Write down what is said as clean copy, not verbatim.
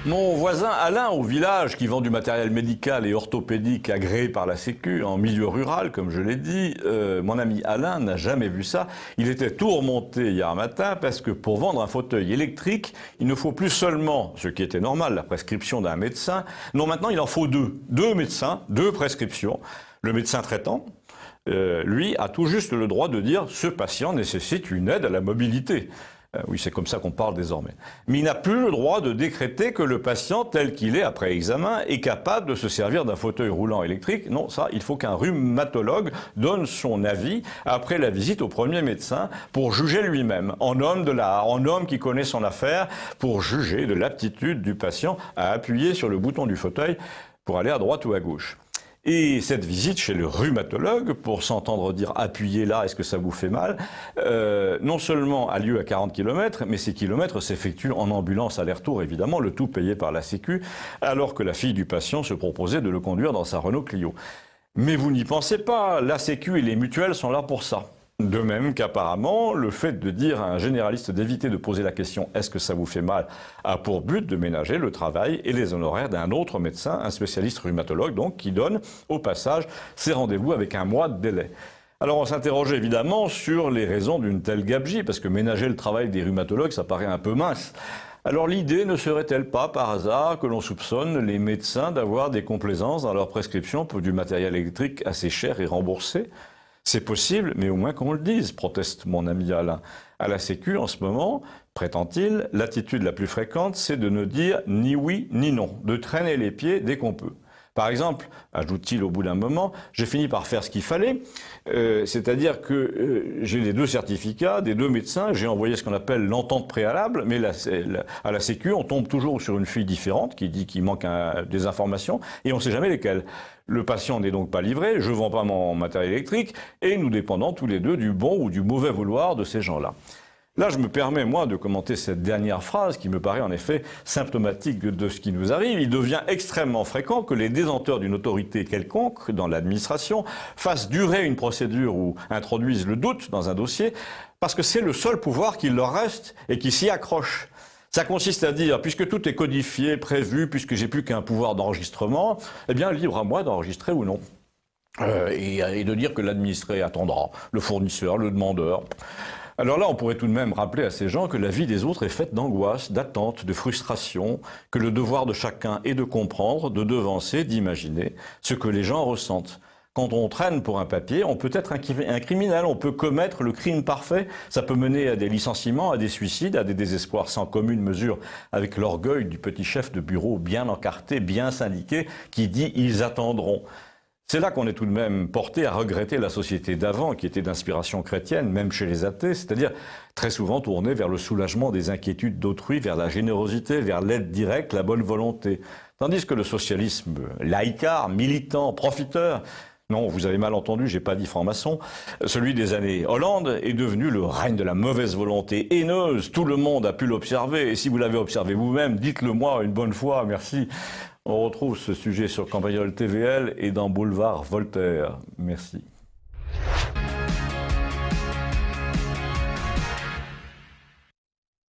Mon voisin Alain, au village, qui vend du matériel médical et orthopédique agréé par la Sécu, en milieu rural, comme je l'ai dit, mon ami Alain n'a jamais vu ça. Il était tout remonté hier matin parce que pour vendre un fauteuil électrique, il ne faut plus seulement, ce qui était normal, la prescription d'un médecin. Non, maintenant, il en faut deux. Deux médecins, deux prescriptions. Le médecin traitant, lui, a tout juste le droit de dire « ce patient nécessite une aide à la mobilité ». Oui, c'est comme ça qu'on parle désormais. Mais il n'a plus le droit de décréter que le patient, tel qu'il est après examen, est capable de se servir d'un fauteuil roulant électrique. Non, ça, il faut qu'un rhumatologue donne son avis après la visite au premier médecin pour juger lui-même, en homme de l'art, en homme qui connaît son affaire, pour juger de l'aptitude du patient à appuyer sur le bouton du fauteuil pour aller à droite ou à gauche. Et cette visite chez le rhumatologue, pour s'entendre dire « appuyez là, est-ce que ça vous fait mal ?», non seulement a lieu à 40 km, mais ces kilomètres s'effectuent en ambulance aller-retour, évidemment, le tout payé par la Sécu, alors que la fille du patient se proposait de le conduire dans sa Renault Clio. Mais vous n'y pensez pas, la Sécu et les mutuelles sont là pour ça. De même qu'apparemment, le fait de dire à un généraliste d'éviter de poser la question « est-ce que ça vous fait mal ?», a pour but de ménager le travail et les honoraires d'un autre médecin, un spécialiste rhumatologue, donc, qui donne au passage ses rendez-vous avec un mois de délai. Alors on s'interroge évidemment sur les raisons d'une telle gabegie, parce que ménager le travail des rhumatologues, ça paraît un peu mince. Alors l'idée ne serait-elle pas par hasard que l'on soupçonne les médecins d'avoir des complaisances dans leur prescription pour du matériel électrique assez cher et remboursé ? C'est possible, mais au moins qu'on le dise, proteste mon ami Alain. À la Sécu, en ce moment, prétend-il, l'attitude la plus fréquente, c'est de ne dire ni oui ni non, de traîner les pieds dès qu'on peut. Par exemple, ajoute-t-il au bout d'un moment, j'ai fini par faire ce qu'il fallait, c'est-à-dire que j'ai les deux certificats des deux médecins, j'ai envoyé ce qu'on appelle l'entente préalable, mais à la Sécu, on tombe toujours sur une fille différente qui dit qu'il manque des informations et on ne sait jamais lesquelles. Le patient n'est donc pas livré, je ne vends pas mon matériel électrique et nous dépendons tous les deux du bon ou du mauvais vouloir de ces gens-là. Là, je me permets, moi, de commenter cette dernière phrase qui me paraît en effet symptomatique de ce qui nous arrive. Il devient extrêmement fréquent que les détenteurs d'une autorité quelconque dans l'administration fassent durer une procédure ou introduisent le doute dans un dossier parce que c'est le seul pouvoir qu'il leur reste et qui s'y accroche. Ça consiste à dire, puisque tout est codifié, prévu, puisque j'ai plus qu'un pouvoir d'enregistrement, eh bien, libre à moi d'enregistrer ou non. Et de dire que l'administré attendra, le fournisseur, le demandeur. Alors là, on pourrait tout de même rappeler à ces gens que la vie des autres est faite d'angoisse, d'attente, de frustration, que le devoir de chacun est de comprendre, de devancer, d'imaginer ce que les gens ressentent. Quand on traîne pour un papier, on peut être un criminel, on peut commettre le crime parfait. Ça peut mener à des licenciements, à des suicides, à des désespoirs sans commune mesure avec l'orgueil du petit chef de bureau bien encarté, bien syndiqué, qui dit « ils attendront ». C'est là qu'on est tout de même porté à regretter la société d'avant, qui était d'inspiration chrétienne, même chez les athées, c'est-à-dire très souvent tournée vers le soulagement des inquiétudes d'autrui, vers la générosité, vers l'aide directe, la bonne volonté. Tandis que le socialisme laïcard, militant, profiteur, non, vous avez mal entendu, j'ai pas dit franc-maçon, celui des années Hollande est devenu le règne de la mauvaise volonté haineuse. Tout le monde a pu l'observer, et si vous l'avez observé vous-même, dites-le moi une bonne fois, merci. On retrouve ce sujet sur Campagnol TVL et dans Boulevard Voltaire. Merci.